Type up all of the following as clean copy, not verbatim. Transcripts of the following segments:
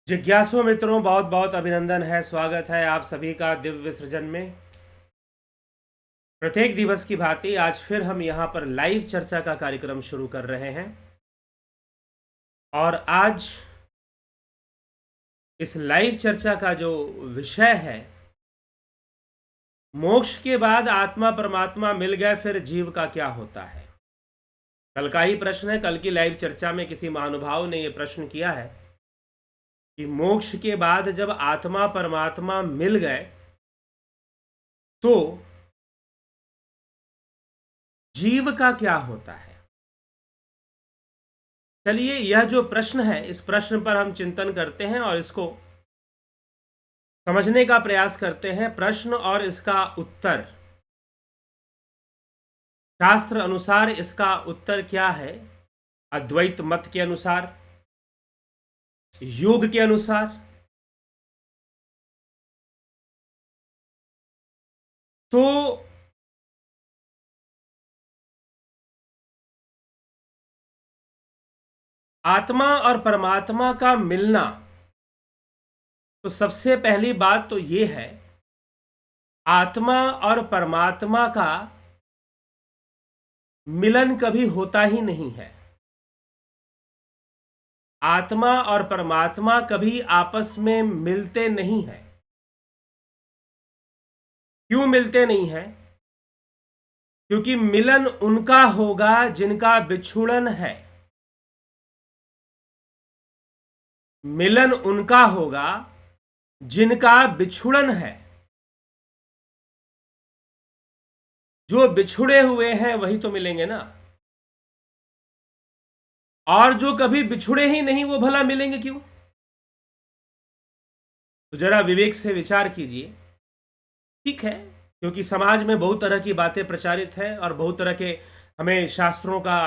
जिज्ञासु मित्रों, बहुत बहुत अभिनंदन है। स्वागत है आप सभी का दिव्य सृजन में। प्रत्येक दिवस की भांति आज फिर हम यहाँ पर लाइव चर्चा का कार्यक्रम शुरू कर रहे हैं और आज इस लाइव चर्चा का जो विषय है, मोक्ष के बाद आत्मा परमात्मा मिल गए फिर जीव का क्या होता है। कल का ही प्रश्न है। कल की लाइव चर्चा में किसी महानुभाव ने यह प्रश्न किया है कि मोक्ष के बाद जब आत्मा परमात्मा मिल गए तो जीव का क्या होता है। चलिए, यह जो प्रश्न है, इस प्रश्न पर हम चिंतन करते हैं और इसको समझने का प्रयास करते हैं। प्रश्न और इसका उत्तर, शास्त्र अनुसार इसका उत्तर क्या है। अद्वैत मत के अनुसार, योग के अनुसार, तो आत्मा और परमात्मा का मिलना, तो सबसे पहली बात तो यह है, आत्मा और परमात्मा का मिलन कभी होता ही नहीं है। आत्मा और परमात्मा कभी आपस में मिलते नहीं हैं। क्यों मिलते नहीं हैं? क्योंकि मिलन उनका होगा जिनका बिछुड़न है। मिलन उनका होगा जिनका बिछुड़न है। जो बिछुड़े हुए हैं वही तो मिलेंगे ना। और जो कभी बिछुड़े ही नहीं वो भला मिलेंगे क्यों? तो जरा विवेक से विचार कीजिए। ठीक है, क्योंकि समाज में बहुत तरह की बातें प्रचारित हैं और बहुत तरह के हमें शास्त्रों का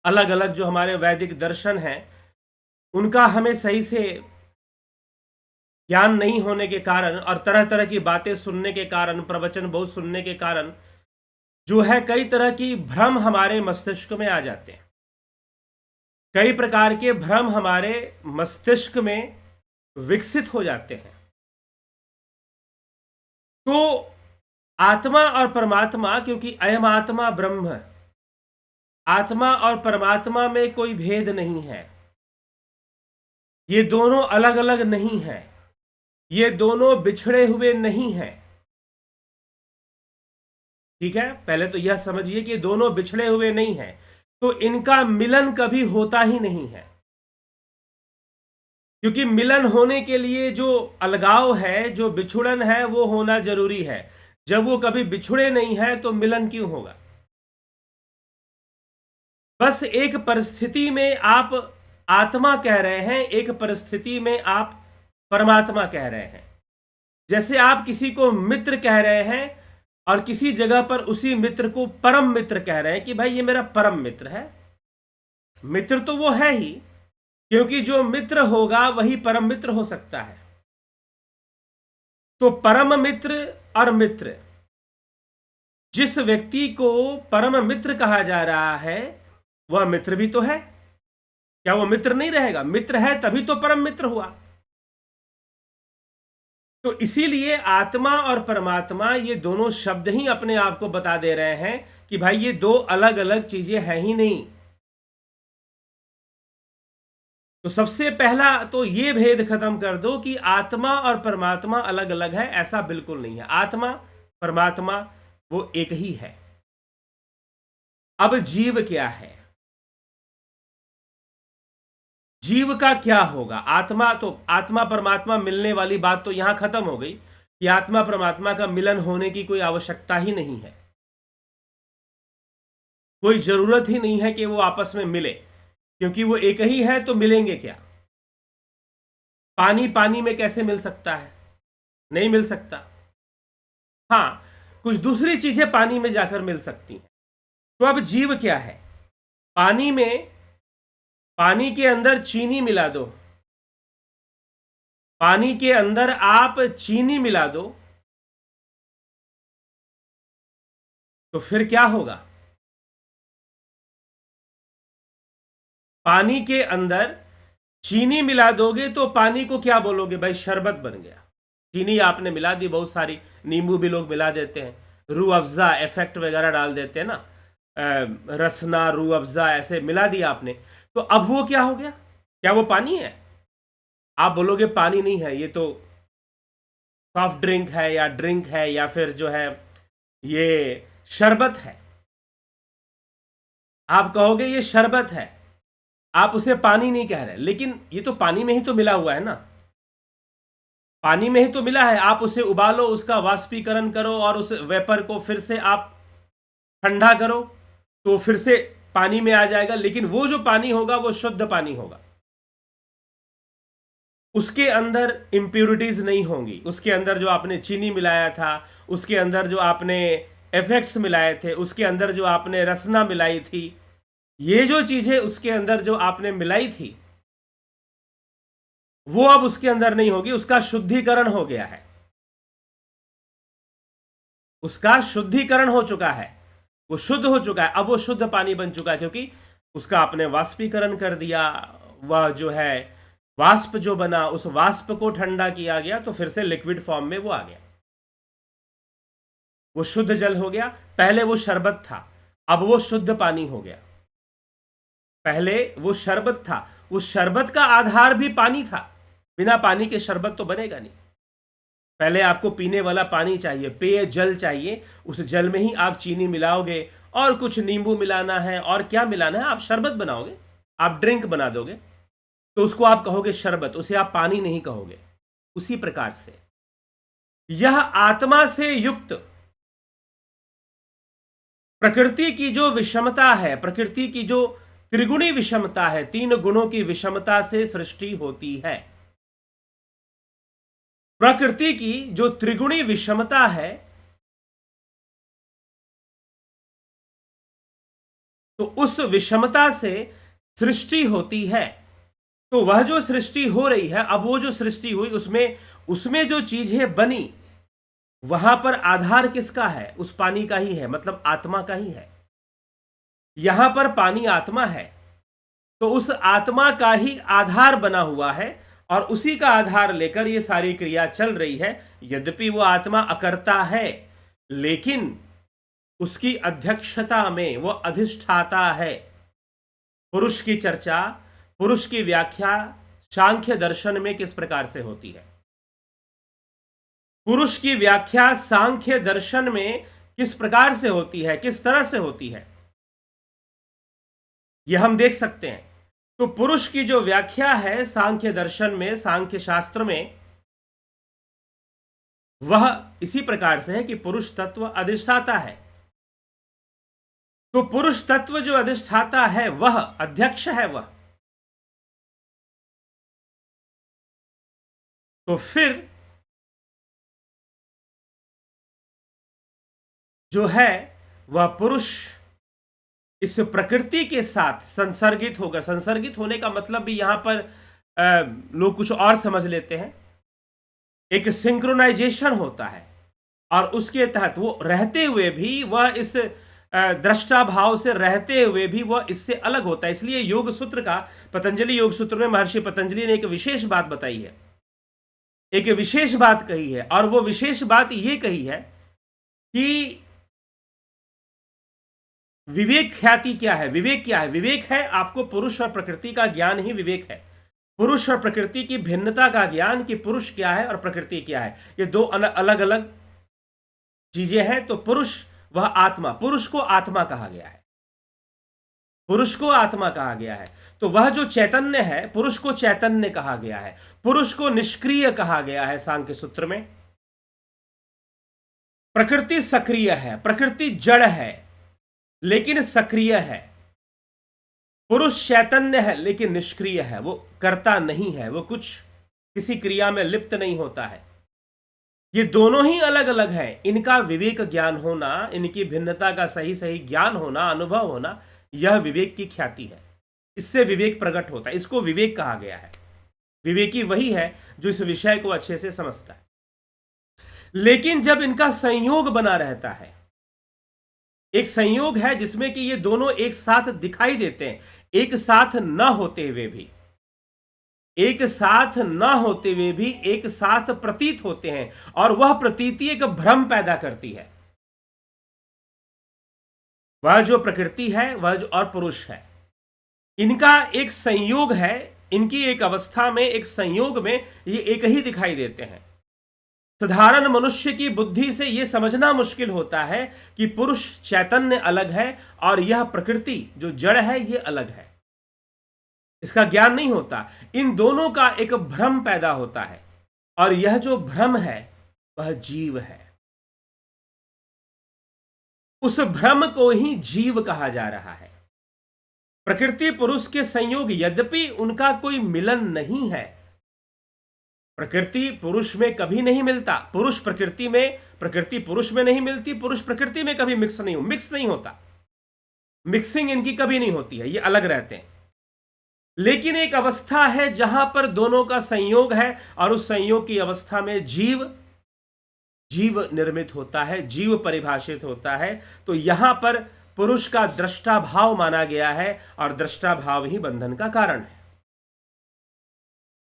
अलग अलग जो हमारे वैदिक दर्शन हैं उनका हमें सही से ज्ञान नहीं होने के कारण और तरह तरह की बातें सुनने के कारण, प्रवचन बहुत सुनने के कारण जो है कई तरह की भ्रम हमारे मस्तिष्क में आ जाते हैं। कई प्रकार के भ्रम हमारे मस्तिष्क में विकसित हो जाते हैं। तो आत्मा और परमात्मा, क्योंकि अयम आत्मा ब्रह्म, आत्मा और परमात्मा में कोई भेद नहीं है। ये दोनों अलग अलग नहीं हैं। ये दोनों बिछड़े हुए नहीं हैं। ठीक है, पहले तो यह समझिए कि दोनों बिछड़े हुए नहीं हैं, तो इनका मिलन कभी होता ही नहीं है। क्योंकि मिलन होने के लिए जो अलगाव है, जो बिछुड़न है, वो होना जरूरी है। जब वो कभी बिछुड़े नहीं है तो मिलन क्यों होगा? बस एक परिस्थिति में आप आत्मा कह रहे हैं, एक परिस्थिति में आप परमात्मा कह रहे हैं। जैसे आप किसी को मित्र कह रहे हैं और किसी जगह पर उसी मित्र को परम मित्र कह रहे हैं कि भाई ये मेरा परम मित्र है। मित्र तो वो है ही, क्योंकि जो मित्र होगा वही परम मित्र हो सकता है। तो परम मित्र और मित्र, जिस व्यक्ति को परम मित्र कहा जा रहा है वह मित्र भी तो है। क्या वो मित्र नहीं रहेगा? मित्र है तभी तो परम मित्र हुआ। तो इसीलिए आत्मा और परमात्मा, ये दोनों शब्द ही अपने आप को बता दे रहे हैं कि भाई ये दो अलग अलग चीजें हैं ही नहीं। तो सबसे पहला तो ये भेद खत्म कर दो कि आत्मा और परमात्मा अलग अलग है। ऐसा बिल्कुल नहीं है। आत्मा परमात्मा वो एक ही है। अब जीव क्या है? जीव का क्या होगा? आत्मा तो, आत्मा परमात्मा मिलने वाली बात तो यहां खत्म हो गई कि आत्मा परमात्मा का मिलन होने की कोई आवश्यकता ही नहीं है। कोई जरूरत ही नहीं है कि वो आपस में मिले, क्योंकि वो एक ही है तो मिलेंगे क्या? पानी पानी में कैसे मिल सकता है? नहीं मिल सकता। हां, कुछ दूसरी चीजें पानी में जाकर मिल सकती हैं। तो अब जीव क्या है? पानी में, पानी के अंदर चीनी मिला दो, पानी के अंदर आप चीनी मिला दो, तो फिर क्या होगा? पानी के अंदर चीनी मिला दोगे तो पानी को क्या बोलोगे भाई? शरबत बन गया। चीनी आपने मिला दी बहुत सारी, नींबू भी लोग मिला देते हैं, रूह अफ़ज़ा इफेक्ट वगैरह डाल देते हैं ना, रसना रूह अफ़ज़ा ऐसे मिला दिया आपने, तो अब वो क्या हो गया? क्या वो पानी है? आप बोलोगे पानी नहीं है, ये तो सॉफ्ट ड्रिंक है या ड्रिंक है या फिर जो है ये शरबत है। आप कहोगे ये शरबत है, आप उसे पानी नहीं कह रहे, लेकिन ये तो पानी में ही तो मिला हुआ है ना, पानी में ही तो मिला है। आप उसे उबालो, उसका वाष्पीकरण करो और उस वेपर को फिर से आप ठंडा करो तो फिर से पानी में आ जाएगा, लेकिन वो जो पानी होगा वो शुद्ध पानी होगा, उसके अंदर इंप्योरिटीज नहीं होंगी, उसके अंदर जो आपने चीनी मिलाया था, उसके अंदर जो आपने इफेक्ट्स मिलाए थे, उसके अंदर जो आपने रसना मिलाई थी, ये जो चीजें उसके अंदर जो आपने मिलाई थी वो अब उसके अंदर नहीं होगी, उसका शुद्धिकरण हो गया है, उसका शुद्धिकरण हो चुका है, वो शुद्ध हो चुका है, अब वो शुद्ध पानी बन चुका है, क्योंकि उसका आपने वाष्पीकरण कर दिया, वह जो है वाष्प जो बना उस वाष्प को ठंडा किया गया तो फिर से लिक्विड फॉर्म में वो आ गया, वो शुद्ध जल हो गया। पहले वो शरबत था, अब वो शुद्ध पानी हो गया। पहले वो शरबत था, उस शरबत का आधार भी पानी था, बिना पानी के शरबत तो बनेगा नहीं। पहले आपको पीने वाला पानी चाहिए, पेय जल चाहिए, उस जल में ही आप चीनी मिलाओगे और कुछ नींबू मिलाना है और क्या मिलाना है, आप शरबत बनाओगे, आप ड्रिंक बना दोगे, तो उसको आप कहोगे शरबत, उसे आप पानी नहीं कहोगे। उसी प्रकार से यह आत्मा से युक्त प्रकृति की जो विषमता है, प्रकृति की जो त्रिगुणी विषमता है, तीन गुणों की विषमता से सृष्टि होती है। प्रकृति की जो त्रिगुणी विषमता है, तो उस विषमता से सृष्टि होती है। तो वह जो सृष्टि हो रही है, अब वो जो सृष्टि हुई उसमें उसमें जो चीजें बनी, वहां पर आधार किसका है? उस पानी का ही है, मतलब आत्मा का ही है। यहां पर पानी आत्मा है, तो उस आत्मा का ही आधार बना हुआ है और उसी का आधार लेकर ये सारी क्रिया चल रही है। यद्यपि वो आत्मा अकर्ता है, लेकिन उसकी अध्यक्षता में वो अधिष्ठाता है। पुरुष की चर्चा, पुरुष की व्याख्या सांख्य दर्शन में किस प्रकार से होती है? पुरुष की व्याख्या सांख्य दर्शन में किस प्रकार से होती है, किस तरह से होती है, यह हम देख सकते हैं। तो पुरुष की जो व्याख्या है सांख्य दर्शन में, सांख्य शास्त्र में, वह इसी प्रकार से है कि पुरुष तत्व अधिष्ठाता है। तो पुरुष तत्व जो अधिष्ठाता है वह अध्यक्ष है, वह तो फिर जो है वह पुरुष इस प्रकृति के साथ संसर्गित होकर, संसर्गित होने का मतलब भी यहां पर लोग कुछ और समझ लेते हैं। एक सिंक्रोनाइजेशन होता है और उसके तहत वो रहते हुए भी वह इस दृष्टा भाव से रहते हुए भी वह इससे अलग होता है। इसलिए योग सूत्र का, पतंजलि योग सूत्र में महर्षि पतंजलि ने एक विशेष बात बताई है, एक विशेष बात कही है, और वो विशेष बात ये कही है कि विवेक ख्याति क्या है? विवेक क्या है? विवेक है आपको पुरुष और प्रकृति का ज्ञान ही विवेक है। पुरुष और प्रकृति की भिन्नता का ज्ञान कि पुरुष क्या है और प्रकृति क्या है, ये दो अलग अलग चीजें हैं। तो पुरुष वह आत्मा, पुरुष को आत्मा कहा गया है, पुरुष को आत्मा कहा गया है। तो वह जो चैतन्य है, पुरुष को चैतन्य कहा गया है, पुरुष को निष्क्रिय कहा गया है सांख्य सूत्र में। प्रकृति सक्रिय है, प्रकृति जड़ है लेकिन सक्रिय है। पुरुष चैतन्य है लेकिन निष्क्रिय है, वो करता नहीं है, वो कुछ किसी क्रिया में लिप्त नहीं होता है। ये दोनों ही अलग अलग हैं, इनका विवेक ज्ञान होना, इनकी भिन्नता का सही सही ज्ञान होना, अनुभव होना, यह विवेक की ख्याति है। इससे विवेक प्रकट होता है, इसको विवेक कहा गया है। विवेकी वही है जो इस विषय को अच्छे से समझता है। लेकिन जब इनका संयोग बना रहता है, एक संयोग है जिसमें कि ये दोनों एक साथ दिखाई देते हैं, एक साथ न होते हुए भी, एक साथ ना होते हुए भी एक साथ प्रतीत होते हैं, और वह प्रतीति एक भ्रम पैदा करती है। वह जो प्रकृति है वह जो और पुरुष है, इनका एक संयोग है, इनकी एक अवस्था में, एक संयोग में ये एक ही दिखाई देते हैं। साधारण मनुष्य की बुद्धि से यह समझना मुश्किल होता है कि पुरुष चैतन्य अलग है और यह प्रकृति जो जड़ है यह अलग है। इसका ज्ञान नहीं होता। इन दोनों का एक भ्रम पैदा होता है, और यह जो भ्रम है वह जीव है। उस भ्रम को ही जीव कहा जा रहा है। प्रकृति पुरुष के संयोग, यद्यपि उनका कोई मिलन नहीं है, प्रकृति पुरुष में कभी नहीं मिलता, पुरुष प्रकृति में, प्रकृति पुरुष में नहीं मिलती, पुरुष प्रकृति में कभी मिक्स नहीं होता, मिक्सिंग इनकी कभी नहीं होती है, ये अलग रहते हैं। लेकिन एक अवस्था है जहां पर दोनों का संयोग है, और उस संयोग की अवस्था में जीव निर्मित होता है, जीव परिभाषित होता है। तो यहां पर पुरुष का दृष्टा भाव माना गया है, और दृष्टा भाव ही बंधन का कारण है।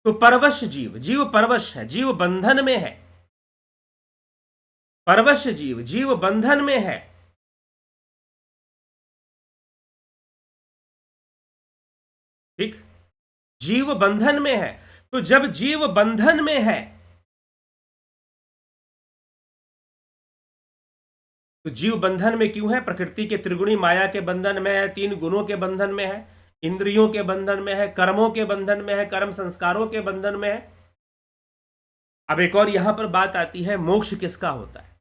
तो परवश जीव परवश है, जीव बंधन में है। परवश जीव बंधन में है। ठीक, जीव बंधन में है। तो जब जीव बंधन में है, तो जीव बंधन में क्यों है? प्रकृति के त्रिगुणी माया के बंधन में है, तीन गुणों के बंधन में है, इंद्रियों के बंधन में है, कर्मों के बंधन में है, कर्म संस्कारों के बंधन में है। अब एक और यहां पर बात आती है, मोक्ष किसका होता है?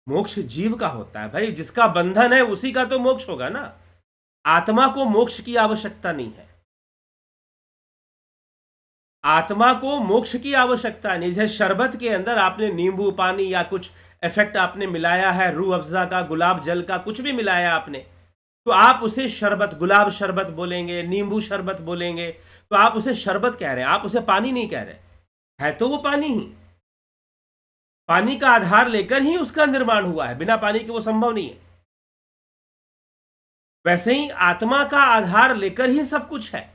मोक्ष जीव का होता है भाई। जिसका बंधन है उसी का तो मोक्ष होगा ना। आत्मा को मोक्ष की आवश्यकता नहीं है, आत्मा को मोक्ष की आवश्यकता नहीं। जैसे शरबत के अंदर आपने नींबू पानी या कुछ इफेक्ट आपने मिलाया है, रूह अफ़ज़ा का, गुलाब जल का, कुछ भी मिलाया आपने, तो आप उसे शरबत, गुलाब शरबत बोलेंगे, नींबू शरबत बोलेंगे, तो आप उसे शरबत कह रहे हैं, आप उसे पानी नहीं कह रहे। है तो वो पानी ही, पानी का आधार लेकर ही उसका निर्माण हुआ है, बिना पानी के वो संभव नहीं है। वैसे ही आत्मा का आधार लेकर ही सब कुछ है।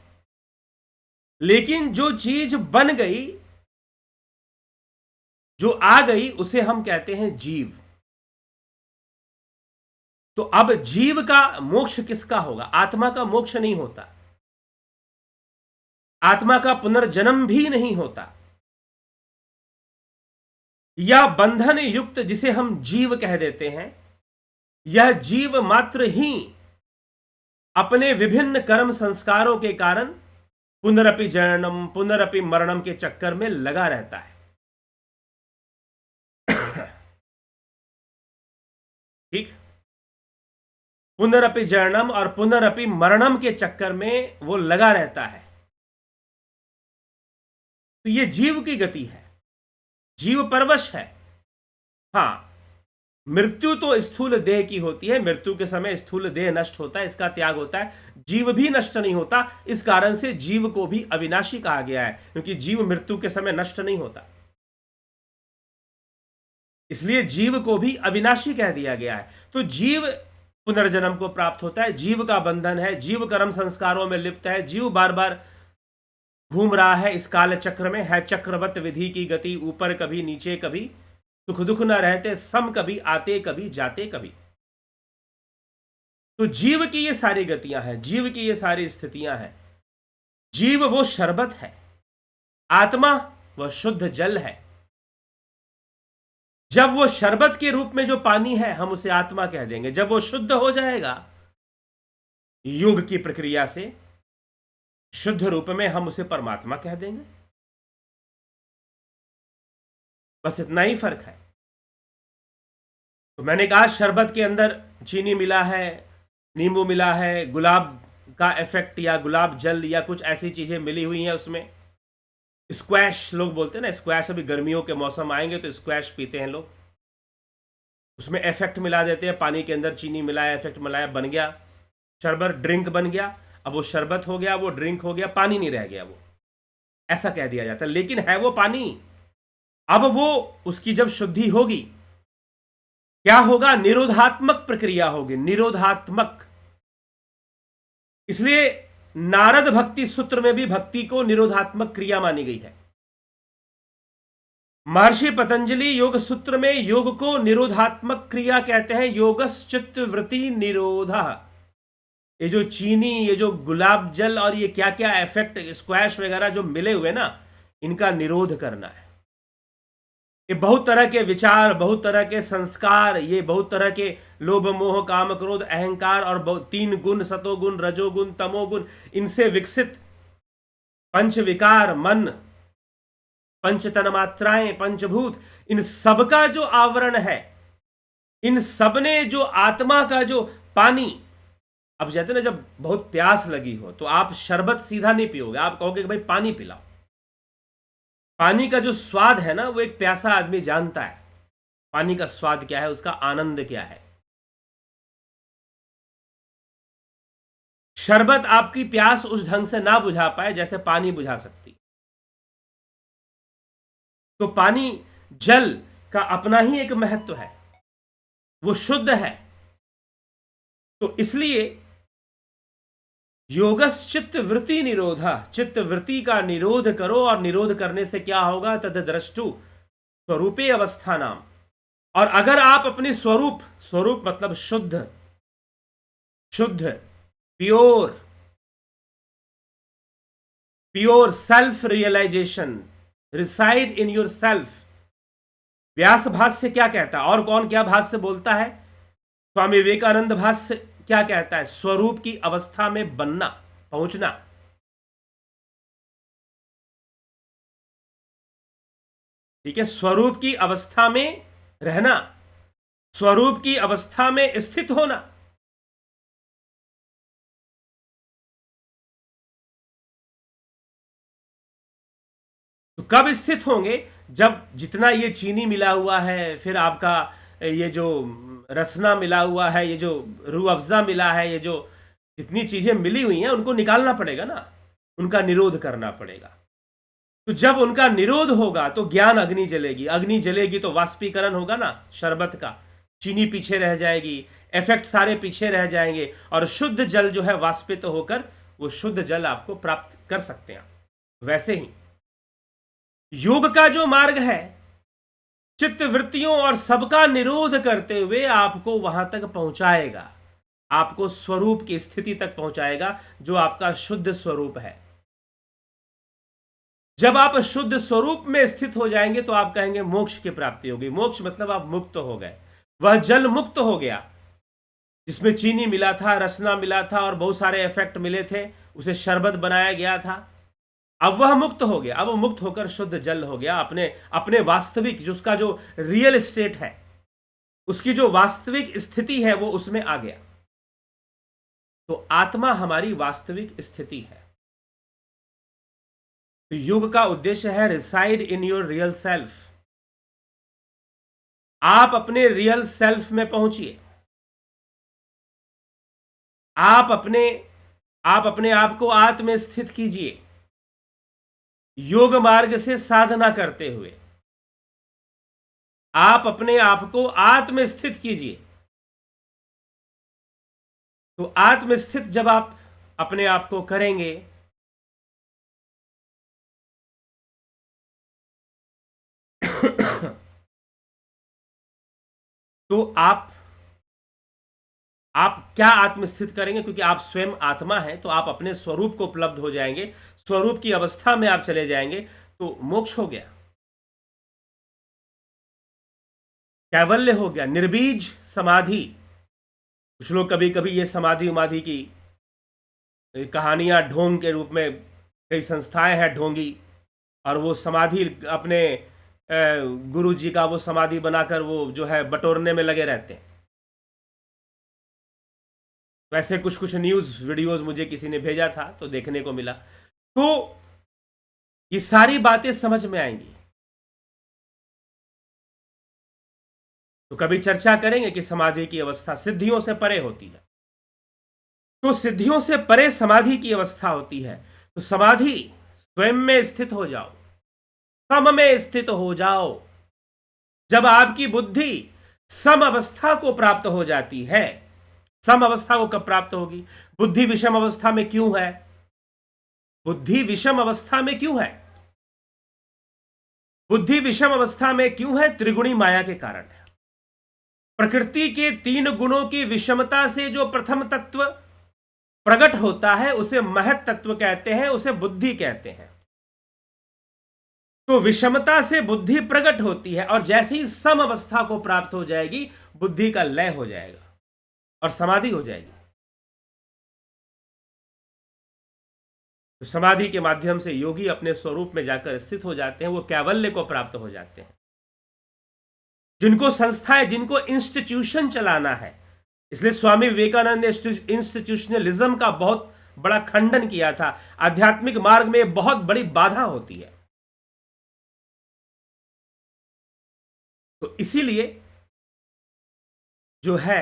लेकिन जो चीज बन गई, जो आ गई, उसे हम कहते हैं जीव। तो अब जीव का मोक्ष किसका होगा? आत्मा का मोक्ष नहीं होता, आत्मा का पुनर्जन्म भी नहीं होता। या बंधन युक्त जिसे हम जीव कह देते हैं, यह जीव मात्र ही अपने विभिन्न कर्म संस्कारों के कारण पुनरपि जननम पुनरपि मरणम के चक्कर में लगा रहता है। ठीक, पुनरपि जननम और पुनरपि मरणम के चक्कर में वो लगा रहता है। तो ये जीव की गति है, जीव परवश है। हां, मृत्यु तो स्थूल देह की होती है, मृत्यु के समय स्थूल देह नष्ट होता है, इसका त्याग होता है। जीव भी नष्ट नहीं होता, इस कारण से जीव को भी अविनाशी कहा गया है, क्योंकि जीव मृत्यु के समय नष्ट नहीं होता, इसलिए जीव को भी अविनाशी कह दिया गया है। तो जीव पुनर्जन्म को प्राप्त होता है, जीव का बंधन है, जीव कर्म संस्कारों में लिप्त है, जीव बार बार घूम रहा है इस काल चक्र में, है चक्रवत विधि की गति, ऊपर कभी नीचे, कभी सुख दुख न रहते सम, कभी आते कभी जाते कभी। तो जीव की ये सारी गतियां हैं, जीव की ये सारी स्थितियां हैं। जीव वो शरबत है, आत्मा वह शुद्ध जल है। जब वो शरबत के रूप में जो पानी है हम उसे आत्मा कह देंगे, जब वो शुद्ध हो जाएगा योग की प्रक्रिया से शुद्ध रूप में हम उसे परमात्मा कह देंगे। बस इतना ही फर्क है। तो मैंने कहा शरबत के अंदर चीनी मिला है, नींबू मिला है, गुलाब का इफेक्ट या गुलाब जल या कुछ ऐसी चीजें मिली हुई हैं उसमें। स्क्वैश लोग बोलते हैं ना, स्क्वैश, अभी गर्मियों के मौसम आएंगे तो स्क्वैश पीते हैं लोग, उसमें इफेक्ट मिला देते हैं, पानी के अंदर चीनी मिलाया, इफेक्ट मिलाया, बन गया शरबत, ड्रिंक बन गया। अब वो शरबत हो गया, वो ड्रिंक हो गया, पानी नहीं रह गया, वो ऐसा कह दिया जाता है। लेकिन है वो पानी। अब वो उसकी जब शुद्धि होगी क्या होगा? निरोधात्मक प्रक्रिया होगी, निरोधात्मक। इसलिए नारद भक्ति सूत्र में भी भक्ति को निरोधात्मक क्रिया मानी गई है। महर्षि पतंजलि योग सूत्र में योग को निरोधात्मक क्रिया कहते हैं। योगश्चित्त वृत्ति निरोधा। ये जो चीनी, ये जो गुलाब जल और ये क्या क्या इफेक्ट, स्क्वैश वगैरह जो मिले हुए ना, इनका निरोध करना है। ये बहुत तरह के विचार, बहुत तरह के संस्कार, ये बहुत तरह के लोभ मोह काम क्रोध अहंकार और 3 गुण, सतोगुण रजोगुण तमोगुण, इनसे विकसित पंच विकार, मन, पंच तन्मात्राएं, पंचभूत, इन सब का जो आवरण है, इन सब ने जो आत्मा का जो पानी, अब कहते ना जब बहुत प्यास लगी हो तो आप शरबत सीधा नहीं पियोगे, आप कहोगे कि भाई पानी पिलाओ। पानी का जो स्वाद है ना, वो एक प्यासा आदमी जानता है पानी का स्वाद क्या है, उसका आनंद क्या है। शरबत आपकी प्यास उस ढंग से ना बुझा पाए जैसे पानी बुझा सकती। तो पानी, जल का अपना ही एक महत्व है, वो शुद्ध है। तो इसलिए योगश्चित्त वृत्ति निरोधा, चित्त वृत्ति का निरोध करो, और निरोध करने से क्या होगा, तद्द्रष्टु स्वरूपे अवस्थानाम। और अगर आप अपने स्वरूप, स्वरूप मतलब शुद्ध, शुद्ध, pure, pure self realisation, reside in your self. Vyasa भाष्य क्या कहता है, और कौन क्या भाष्य बोलता है? स्वामी विवेकानंद भाष्य क्या कहता है? स्वरूप की अवस्था में बनना, पहुंचना। ठीक है, स्वरूप की अवस्था में रहना, स्वरूप की अवस्था में स्थित होना। तो कब स्थित होंगे? जब जितना ये चीनी मिला हुआ है, फिर आपका ये जो रसना मिला हुआ है, ये जो रूह अफ़ज़ा मिला है, ये जो जितनी चीजें मिली हुई हैं, उनको निकालना पड़ेगा ना, उनका निरोध करना पड़ेगा। तो जब उनका निरोध होगा तो ज्ञान अग्नि जलेगी, अग्नि जलेगी तो वाष्पीकरण होगा ना शरबत का, चीनी पीछे रह जाएगी, इफेक्ट सारे पीछे रह जाएंगे, और शुद्ध जल जो है वाष्पित होकर वो शुद्ध जल आपको प्राप्त कर सकते हैं। वैसे ही योग का जो मार्ग है, चित्त वृत्तियों और सबका निरोध करते हुए आपको वहां तक पहुंचाएगा, आपको स्वरूप की स्थिति तक पहुंचाएगा जो आपका शुद्ध स्वरूप है। जब आप शुद्ध स्वरूप में स्थित हो जाएंगे तो आप कहेंगे मोक्ष की प्राप्ति होगी। मोक्ष मतलब आप मुक्त हो गए, वह जल मुक्त हो गया जिसमें चीनी मिला था, रसना मिला था और बहुत सारे इफेक्ट मिले थे, उसे शरबत बनाया गया था। अब वह मुक्त हो गया, अब वो मुक्त होकर शुद्ध जल हो गया, अपने अपने वास्तविक, जो उसका जो रियल स्टेट है, उसकी जो वास्तविक स्थिति है, वो उसमें आ गया। तो आत्मा हमारी वास्तविक स्थिति है। तो योग का उद्देश्य है reside in your real self. आप अपने रियल सेल्फ में पहुंचिए, आप अपने आप को आत्म स्थित कीजिए, योग मार्ग से साधना करते हुए आप अपने आप को आत्म स्थित कीजिए। तो आत्म स्थित जब आप अपने आप को करेंगे तो आप क्या आत्मस्थित करेंगे? क्योंकि आप स्वयं आत्मा हैं, तो आप अपने स्वरूप को उपलब्ध हो जाएंगे, स्वरूप की अवस्था में आप चले जाएंगे, तो मोक्ष हो गया, कैवल्य हो गया, निर्बीज समाधि। कुछ लोग कभी कभी ये समाधि उमाधि की कहानियां ढोंग के रूप में, कई संस्थाएं हैं ढोंगी, और वो समाधि अपने गुरु जी का वो समाधि बनाकर वो जो है बटोरने में लगे रहते हैं। वैसे कुछ कुछ न्यूज़ वीडियोस मुझे किसी ने भेजा था तो देखने को मिला। तो ये सारी बातें समझ में आएंगी। तो कभी चर्चा करेंगे कि समाधि की अवस्था सिद्धियों से परे होती है। तो सिद्धियों से परे समाधि की अवस्था होती है। तो समाधि, स्वयं में स्थित हो जाओ, सम में स्थित हो जाओ। जब आपकी बुद्धि सम अवस्था को प्राप्त हो जाती है, सम अवस्था को कब प्राप्त होगी? बुद्धि विषम अवस्था में क्यों है? बुद्धि विषम अवस्था में क्यों है? बुद्धि विषम अवस्था में क्यों है? त्रिगुणी माया के कारण है। प्रकृति के 3 गुणों की विषमता से जो प्रथम तत्व प्रकट होता है उसे महत तत्व कहते हैं, उसे बुद्धि कहते हैं। तो विषमता से बुद्धि प्रकट होती है और जैसे ही सम अवस्था को प्राप्त हो जाएगी बुद्धि का लय हो जाएगा और समाधि हो जाएगी। तो समाधि के माध्यम से योगी अपने स्वरूप में जाकर स्थित हो जाते हैं, वो कैवल्य को प्राप्त हो जाते हैं। जिनको संस्थाएं, जिनको इंस्टीट्यूशन चलाना है, इसलिए स्वामी विवेकानंद ने इंस्टीट्यूशनलिज्म का बहुत बड़ा खंडन किया था। आध्यात्मिक मार्ग में बहुत बड़ी बाधा होती है। तो इसीलिए जो है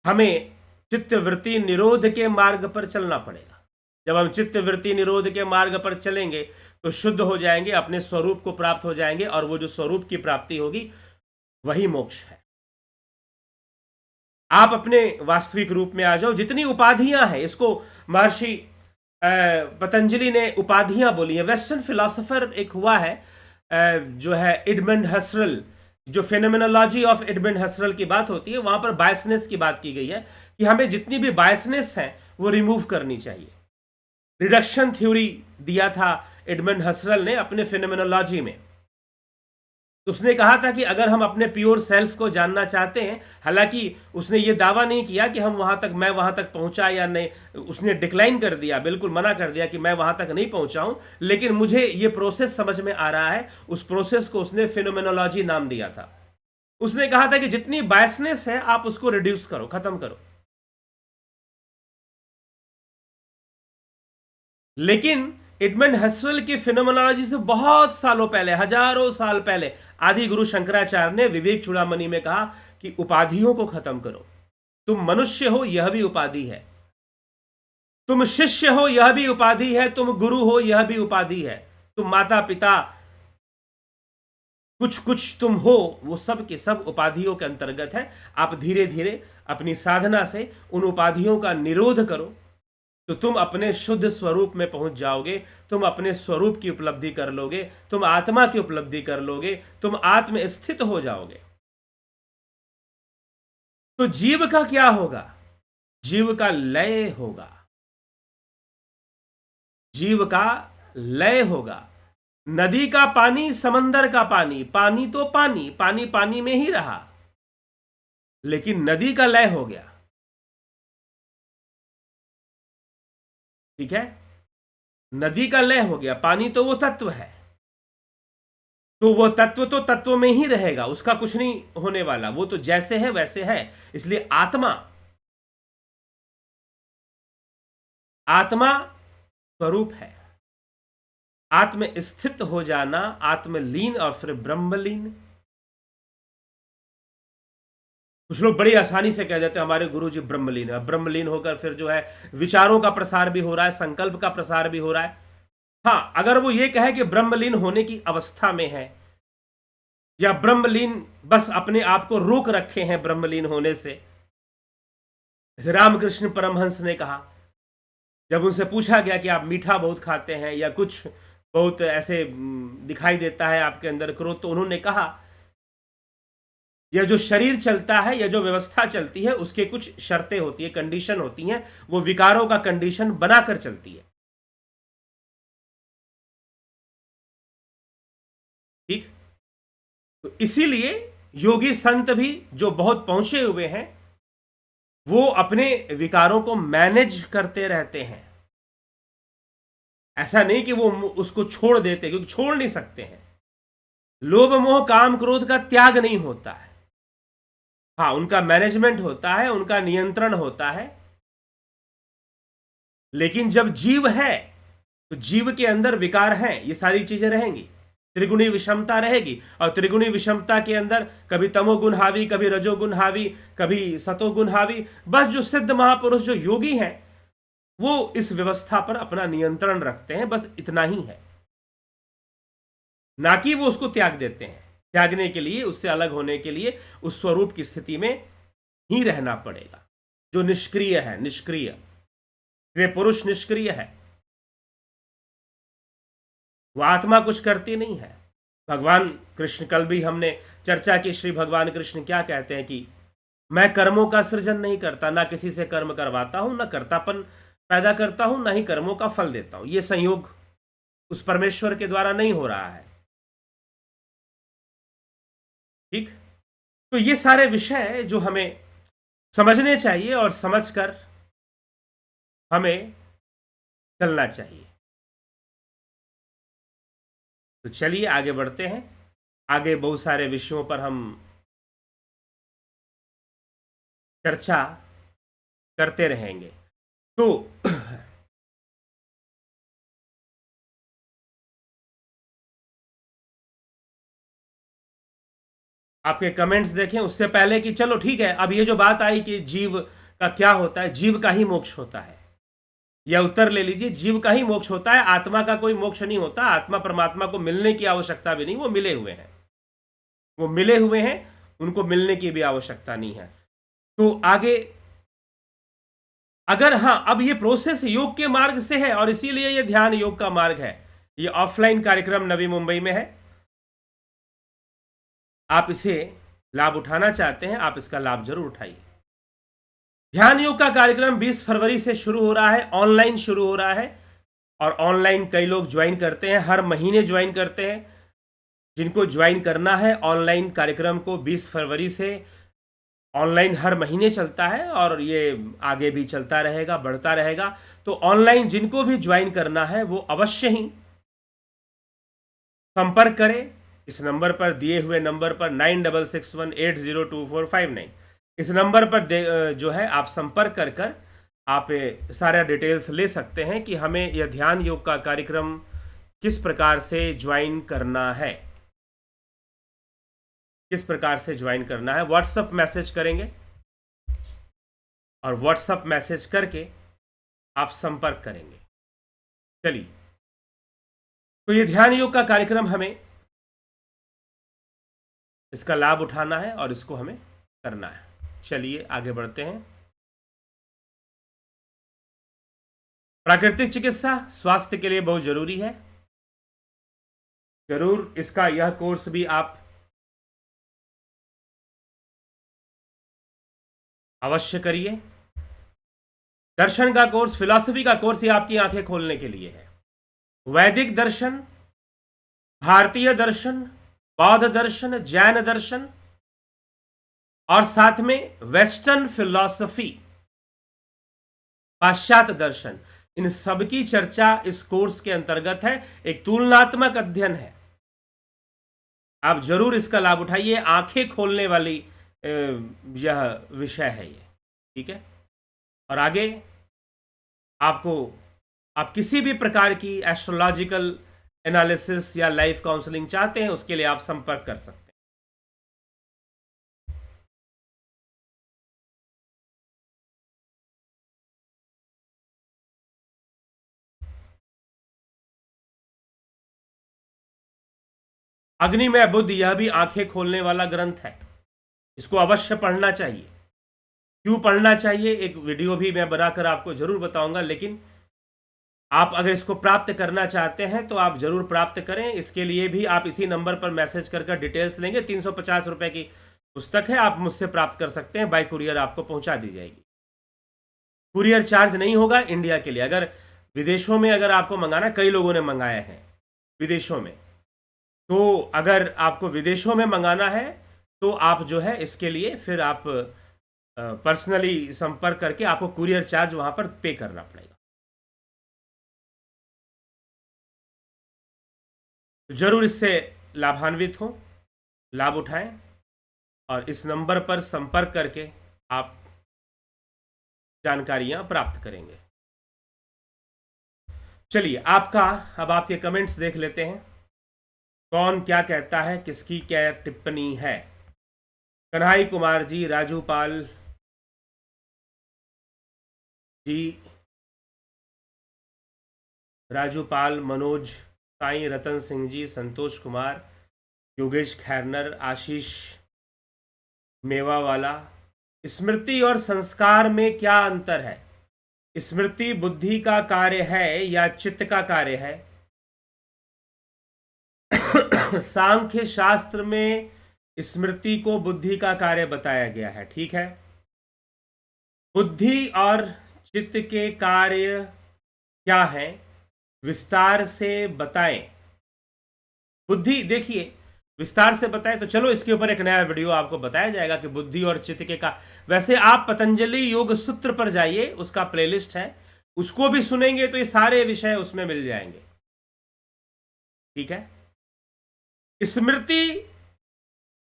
हमें चित्तवृत्ति निरोध के मार्ग पर चलना पड़ेगा। जब हम चित्तवृत्ति निरोध के मार्ग पर चलेंगे तो शुद्ध हो जाएंगे, अपने स्वरूप को प्राप्त हो जाएंगे और वो जो स्वरूप की प्राप्ति होगी वही मोक्ष है। आप अपने वास्तविक रूप में आ जाओ। जितनी उपाधियां हैं, इसको महर्षि पतंजलि ने उपाधियां बोली है। वेस्टर्न फिलोसोफर एक हुआ है जो है एडमंड हसरल, जो फेनोमेनोलॉजी ऑफ एडमंड हसरल की बात होती है, वहां पर बायसनेस की बात की गई है कि हमें जितनी भी बायसनेस है वो रिमूव करनी चाहिए। रिडक्शन थ्योरी दिया था एडमंड हसरल ने अपने फेनोमेनोलॉजी में। तो उसने कहा था कि अगर हम अपने प्योर सेल्फ को जानना चाहते हैं, हालांकि उसने ये दावा नहीं किया कि हम मैं वहां तक पहुंचा या नहीं, उसने डिक्लाइन कर दिया, बिल्कुल मना कर दिया कि मैं वहां तक नहीं पहुंचा हूं, लेकिन मुझे ये प्रोसेस समझ में आ रहा है। उस प्रोसेस को उसने फेनोमेनोलॉजी नाम दिया था। उसने कहा था कि जितनी बायसनेस है आप उसको रिड्यूस करो, खत्म करो। लेकिन एडमंड हसरल की फिनोमेनोलॉजी से बहुत सालों पहले, हजारों साल पहले, आदि गुरु शंकराचार्य ने विवेक चूड़ामणि में कहा कि उपाधियों को खत्म करो। तुम मनुष्य हो यह भी उपाधि है, तुम शिष्य हो यह भी उपाधि है, तुम गुरु हो यह भी उपाधि है, तुम माता पिता कुछ कुछ तुम हो, वो सब के सब उपाधियों के अंतर्गत है। आप धीरे धीरे अपनी साधना से उन उपाधियों का निरोध करो तो तुम अपने शुद्ध स्वरूप में पहुंच जाओगे। तुम अपने स्वरूप की उपलब्धि कर लोगे, तुम आत्मा की उपलब्धि कर लोगे, तुम आत्म स्थित हो जाओगे। तो जीव का क्या होगा? जीव का लय होगा। जीव का लय होगा। नदी का पानी, समंदर का पानी, पानी तो पानी, पानी पानी में ही रहा, लेकिन नदी का लय हो गया। ठीक है, नदी का लय हो गया। पानी तो वो तत्व है, तो वो तत्व तो तत्व में ही रहेगा, उसका कुछ नहीं होने वाला, वो तो जैसे है वैसे है। इसलिए आत्मा, आत्मा स्वरूप है। आत्म स्थित हो जाना, आत्मलीन और फिर ब्रह्मलीन। कुछ लोग बड़ी आसानी से कह देते हैं हमारे गुरुजी ब्रह्मलीन है। ब्रह्मलीन होकर फिर जो है विचारों का प्रसार भी हो रहा है, संकल्प का प्रसार भी हो रहा है। हाँ, अगर वो ये कहे कि ब्रह्मलीन होने की अवस्था में है, या ब्रह्मलीन बस अपने आप को रोक रखे हैं ब्रह्मलीन होने से, जैसे रामकृष्ण परमहंस ने कहा, जब उनसे पूछा गया कि आप मीठा बहुत खाते हैं या कुछ बहुत ऐसे दिखाई देता है आपके अंदर क्रोध, तो उन्होंने कहा यह जो शरीर चलता है, यह जो व्यवस्था चलती है, उसके कुछ शर्तें होती है, कंडीशन होती हैं, वो विकारों का कंडीशन बनाकर चलती है। ठीक, तो इसीलिए योगी संत भी जो बहुत पहुंचे हुए हैं वो अपने विकारों को मैनेज करते रहते हैं। ऐसा नहीं कि वो उसको छोड़ देते, क्योंकि छोड़ नहीं सकते हैं। लोभ मोह काम क्रोध का त्याग नहीं होता है। हाँ, उनका मैनेजमेंट होता है, उनका नियंत्रण होता है। लेकिन जब जीव है तो जीव के अंदर विकार हैं, ये सारी चीजें रहेंगी, त्रिगुणी विषमता रहेगी। और त्रिगुणी विषमता के अंदर कभी तमोगुण हावी, कभी रजोगुण हावी, कभी सतोगुण हावी। बस जो सिद्ध महापुरुष, जो योगी हैं, वो इस व्यवस्था पर अपना नियंत्रण रखते हैं, बस इतना ही है। ना कि वो उसको त्याग देते हैं। त्यागने के लिए, उससे अलग होने के लिए उस स्वरूप की स्थिति में ही रहना पड़ेगा, जो निष्क्रिय है, निष्क्रिय। वे पुरुष निष्क्रिय है, वो आत्मा कुछ करती नहीं है। भगवान कृष्ण, कल भी हमने चर्चा की, श्री भगवान कृष्ण क्या कहते हैं कि मैं कर्मों का सृजन नहीं करता, ना किसी से कर्म करवाता हूं, ना कर्तापन पैदा करता हूं, ना ही कर्मों का फल देता हूं। यह संयोग उस परमेश्वर के द्वारा नहीं हो रहा है। ठीक, तो ये सारे विषय जो हमें समझने चाहिए और समझकर हमें चलना चाहिए। तो चलिए आगे बढ़ते हैं। आगे बहुत सारे विषयों पर हम चर्चा करते रहेंगे। तो आपके कमेंट्स देखें उससे पहले कि चलो ठीक है, अब ये जो बात आई कि जीव का क्या होता है, जीव का ही मोक्ष होता है, यह उत्तर ले लीजिए, जीव का ही मोक्ष होता है, आत्मा का कोई मोक्ष नहीं होता। आत्मा परमात्मा को मिलने की आवश्यकता भी नहीं, वो मिले हुए हैं, वो मिले हुए हैं, उनको मिलने की भी आवश्यकता नहीं है। तो आगे अगर हाँ, अब ये प्रोसेस योग के मार्ग से है और इसीलिए ये ध्यान योग का मार्ग है। ये ऑफलाइन कार्यक्रम नवी मुंबई में है, आप इसे लाभ उठाना चाहते हैं, आप इसका लाभ जरूर उठाइए। ध्यान योग का कार्यक्रम 20 फरवरी से शुरू हो रहा है, ऑनलाइन शुरू हो रहा है और ऑनलाइन कई लोग ज्वाइन करते हैं, हर महीने ज्वाइन करते हैं। जिनको ज्वाइन करना है ऑनलाइन कार्यक्रम को, 20 फरवरी से ऑनलाइन हर महीने चलता है और ये आगे भी चलता रहेगा, बढ़ता रहेगा। तो ऑनलाइन जिनको भी ज्वाइन करना है वो अवश्य ही संपर्क करें इस नंबर पर, दिए हुए नंबर पर 9661802459। इस नंबर पर जो है आप संपर्क कर कर आप सारा डिटेल्स ले सकते हैं कि हमें यह ध्यान योग का कार्यक्रम किस प्रकार से ज्वाइन करना है, किस प्रकार से ज्वाइन करना है। व्हाट्सएप मैसेज करेंगे और व्हाट्सएप मैसेज करके आप संपर्क करेंगे। चलिए, तो ये ध्यान योग का कार्यक्रम हमें इसका लाभ उठाना है और इसको हमें करना है। चलिए आगे बढ़ते हैं। प्राकृतिक चिकित्सा स्वास्थ्य के लिए बहुत जरूरी है, जरूर इसका यह कोर्स भी आप अवश्य करिए। दर्शन का कोर्स, फिलॉसफी का कोर्स, ये आपकी आंखें खोलने के लिए है। वैदिक दर्शन, भारतीय दर्शन, बौद्ध दर्शन, जैन दर्शन और साथ में वेस्टर्न फिलॉसफी, पाश्चात्य दर्शन, इन सब की चर्चा इस कोर्स के अंतर्गत है। एक तुलनात्मक अध्ययन है, आप जरूर इसका लाभ उठाइए। आंखें खोलने वाली यह विषय है ये, ठीक है। और आगे आपको, आप किसी भी प्रकार की एस्ट्रोलॉजिकल एनालिसिस या लाइफ काउंसलिंग चाहते हैं, उसके लिए आप संपर्क कर सकते हैं। अग्निमय बुद्ध, यह भी आंखें खोलने वाला ग्रंथ है, इसको अवश्य पढ़ना चाहिए। क्यों पढ़ना चाहिए, एक वीडियो भी मैं बनाकर आपको जरूर बताऊंगा, लेकिन आप अगर इसको प्राप्त करना चाहते हैं तो आप जरूर प्राप्त करें। इसके लिए भी आप इसी नंबर पर मैसेज कर डिटेल्स लेंगे। 350 रुपए की पुस्तक है, आप मुझसे प्राप्त कर सकते हैं, बाय कुरियर आपको पहुंचा दी जाएगी। कुरियर चार्ज नहीं होगा इंडिया के लिए। अगर विदेशों में अगर आपको मंगाना, कई लोगों ने मंगाए हैं विदेशों में, तो अगर आपको विदेशों में मंगाना है तो आप जो है इसके लिए फिर आप पर्सनली संपर्क करके आपको कुरियर चार्ज वहां पर पे करना पड़ेगा। तो जरूर इससे लाभान्वित हो, लाभ उठाएं और इस नंबर पर संपर्क करके आप जानकारियां प्राप्त करेंगे। चलिए, अब आपके कमेंट्स देख लेते हैं, कौन क्या कहता है, किसकी क्या टिप्पणी है। कन्हई कुमार जी, राजू पाल जी, राजू पाल, मनोज, साईं रतन सिंह जी, संतोष कुमार, योगेश खैरनर, आशीष मेवावाला। स्मृति और संस्कार में क्या अंतर है? स्मृति बुद्धि का कार्य है या चित्त का कार्य है? सांख्य शास्त्र में स्मृति को बुद्धि का कार्य बताया गया है, ठीक है। बुद्धि और चित्त के कार्य क्या है, विस्तार से बताएं। बुद्धि, देखिए विस्तार से बताएं तो चलो इसके ऊपर एक नया वीडियो आपको बताया जाएगा कि बुद्धि और चित्त के का। वैसे आप पतंजलि योग सूत्र पर जाइए, उसका प्लेलिस्ट है, उसको भी सुनेंगे तो ये सारे विषय उसमें मिल जाएंगे, ठीक है। स्मृति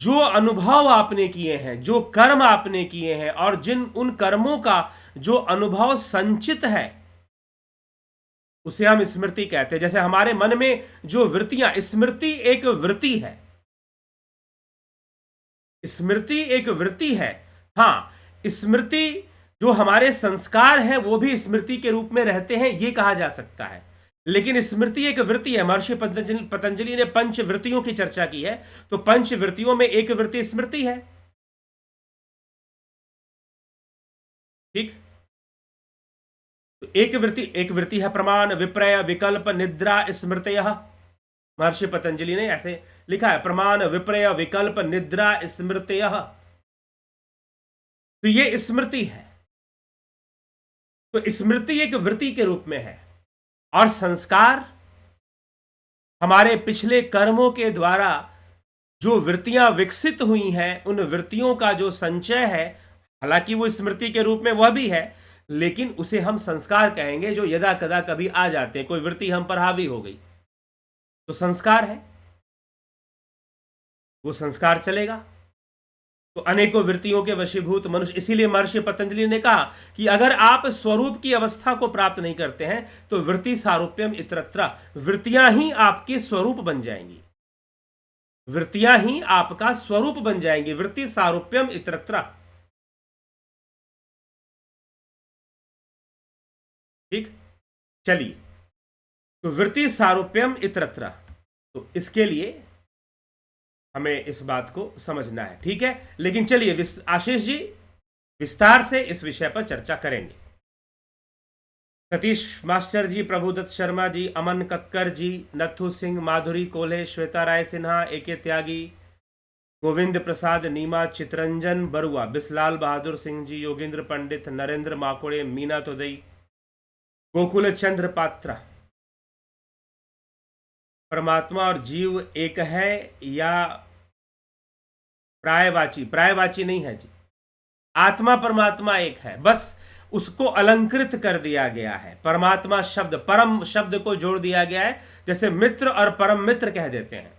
जो अनुभव आपने किए हैं, जो कर्म आपने किए हैं और जिन उन कर्मों का जो अनुभव संचित है, उसे हम स्मृति कहते हैं। जैसे हमारे मन में जो वृत्तियां, स्मृति एक वृत्ति है, स्मृति एक वृत्ति है। हां, स्मृति जो हमारे संस्कार हैं वो भी स्मृति के रूप में रहते हैं, ये कहा जा सकता है। लेकिन स्मृति एक वृत्ति है। महर्षि पतंजलि ने पंच वृत्तियों की चर्चा की है, तो पंच वृत्तियों में एक वृत्ति स्मृति है, ठीक। तो एक वृत्ति है प्रमाण, विप्रय, विकल्प, निद्रा, स्मृतयः। महर्षि पतंजलि ने ऐसे लिखा है, प्रमाण, विप्रय, विकल्प, निद्रा, स्मृतयः। तो ये स्मृति है। तो स्मृति एक वृत्ति के रूप में है और संस्कार हमारे पिछले कर्मों के द्वारा जो वृत्तियां विकसित हुई हैं, उन वृत्तियों का जो संचय है, हालांकि वो स्मृति के रूप में वह भी है, लेकिन उसे हम संस्कार कहेंगे, जो यदा कदा कभी आ जाते हैं। कोई वृत्ति हम पर हावी हो गई तो संस्कार है, वो संस्कार चलेगा। तो अनेकों वृत्तियों के वशीभूत मनुष्य, इसीलिए महर्षि पतंजलि ने कहा कि अगर आप स्वरूप की अवस्था को प्राप्त नहीं करते हैं तो वृत्ति सारूप्यम इतरत्र, वृत्तियां ही आपके स्वरूप बन जाएंगी, वृत्तियां ही आपका स्वरूप बन जाएंगी। वृत्ति सारूप्यम इतरत्र, ठीक। चलिए, तो वृत्ति सारूप्यम इतरत्र, तो इसके लिए हमें इस बात को समझना है, ठीक है। लेकिन चलिए आशीष जी विस्तार से इस विषय पर चर्चा करेंगे। सतीश मास्टर जी, प्रभुदत्त शर्मा जी, अमन कक्कर जी, नथु सिंह, माधुरी कोल्हे, श्वेता राय सिन्हा, एके त्यागी, गोविंद प्रसाद नीमा, चित्रंजन बरुआ, बिस्लाल बहादुर सिंह जी, योगेंद्र पंडित, नरेंद्र माकोड़े, मीना तोदई, गोकुल चंद्र पात्रा। परमात्मा और जीव एक है या प्रायवाची? प्रायवाची नहीं है जी, आत्मा परमात्मा एक है, बस उसको अलंकृत कर दिया गया है। परमात्मा शब्द, परम शब्द को जोड़ दिया गया है, जैसे मित्र और परम मित्र कह देते हैं,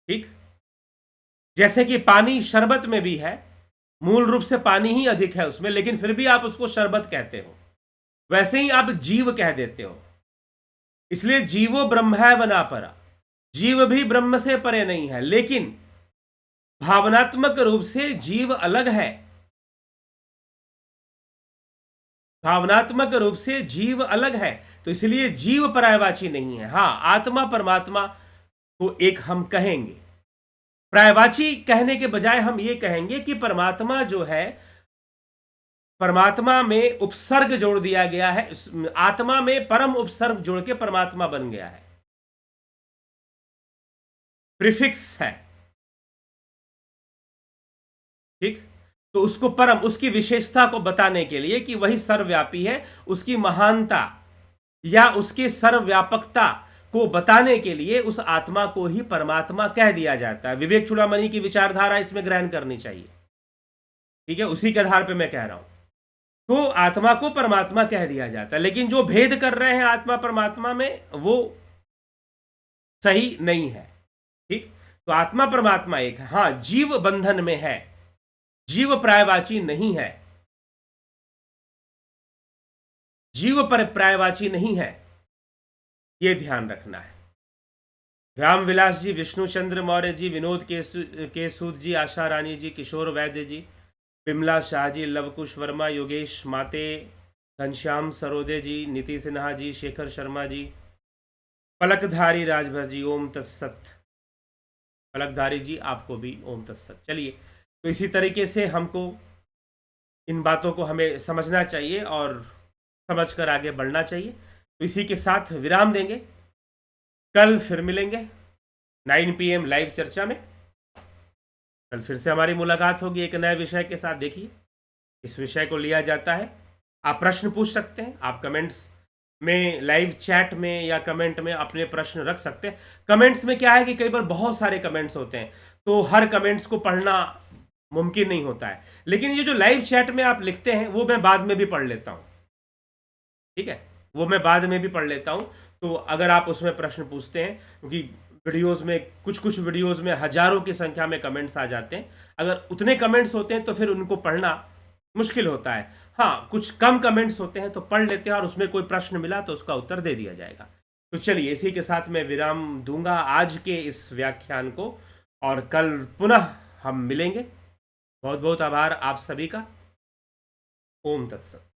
ठीक। जैसे कि पानी शरबत में भी है, मूल रूप से पानी ही अधिक है उसमें, लेकिन फिर भी आप उसको शरबत कहते हो, वैसे ही आप जीव कह देते हो। इसलिए जीवो ब्रह्म बना परा, जीव भी ब्रह्म से परे नहीं है, लेकिन भावनात्मक रूप से जीव अलग है, भावनात्मक रूप से जीव अलग है, तो इसलिए जीव पर्यायवाची नहीं है। हां, आत्मा परमात्मा को एक हम कहेंगे, पर्यायवाची कहने के बजाय हम ये कहेंगे कि परमात्मा जो है, परमात्मा में उपसर्ग जोड़ दिया गया है, आत्मा में परम उपसर्ग जोड़ के परमात्मा बन गया है, प्रीफिक्स है, ठीक। तो उसको परम, उसकी विशेषता को बताने के लिए कि वही सर्वव्यापी है, उसकी महानता या उसके सर्वव्यापकता को बताने के लिए उस आत्मा को ही परमात्मा कह दिया जाता है। विवेक चूड़ामणि की विचारधारा इसमें ग्रहण करनी चाहिए, ठीक है, उसी के आधार पर मैं कह रहा हूं। तो आत्मा को परमात्मा कह दिया जाता है, लेकिन जो भेद कर रहे हैं आत्मा परमात्मा में, वो सही नहीं है, ठीक। तो आत्मा परमात्मा एक है। हां, जीव बंधन में है, जीव प्रायवाची नहीं है, जीव पर प्रायवाची नहीं है, यह ध्यान रखना है। रामविलास जी, विष्णुचंद्र मौर्य जी, विनोद केसूद जी, आशा रानी जी, किशोर वैद्य जी, बिमला शाह जी, लवकुश वर्मा, योगेश माते, घनश्याम सरोदे जी, नीति सिन्हा जी, शेखर शर्मा जी, पलकधारी राजभर जी, ओम तत्सत। पलकधारी जी आपको भी ओम तत्सत। चलिए, तो इसी तरीके से हमको इन बातों को हमें समझना चाहिए और समझकर आगे बढ़ना चाहिए। तो इसी के साथ विराम देंगे। कल फिर मिलेंगे 9 PM लाइव चर्चा में। कल फिर से हमारी मुलाकात होगी एक नए विषय के साथ। देखिए, इस विषय को लिया जाता है, आप प्रश्न पूछ सकते हैं, आप कमेंट्स में, लाइव चैट में या कमेंट में अपने प्रश्न रख सकते हैं। कमेंट्स में क्या है कि कई बार बहुत सारे कमेंट्स होते हैं, तो हर कमेंट्स को पढ़ना मुमकिन नहीं होता है, लेकिन ये जो लाइव चैट में आप लिखते हैं वो मैं बाद में भी पढ़ लेता हूँ। ठीक है, वो मैं बाद में भी पढ़ लेता हूँ। तो अगर आप उसमें प्रश्न पूछते हैं, क्योंकि वीडियोस में, कुछ वीडियोस में हजारों की संख्या में कमेंट्स आ जाते हैं, अगर उतने कमेंट्स होते हैं तो फिर उनको पढ़ना मुश्किल होता है। हाँ, कुछ कम कमेंट्स होते हैं तो पढ़ लेते हैं और उसमें कोई प्रश्न मिला तो उसका उत्तर दे दिया जाएगा। तो चलिए, इसी के साथ मैं विराम दूंगा आज के इस व्याख्यान को, और कल पुनः हम मिलेंगे। बहुत बहुत आभार आप सभी का। ओम तत्सत।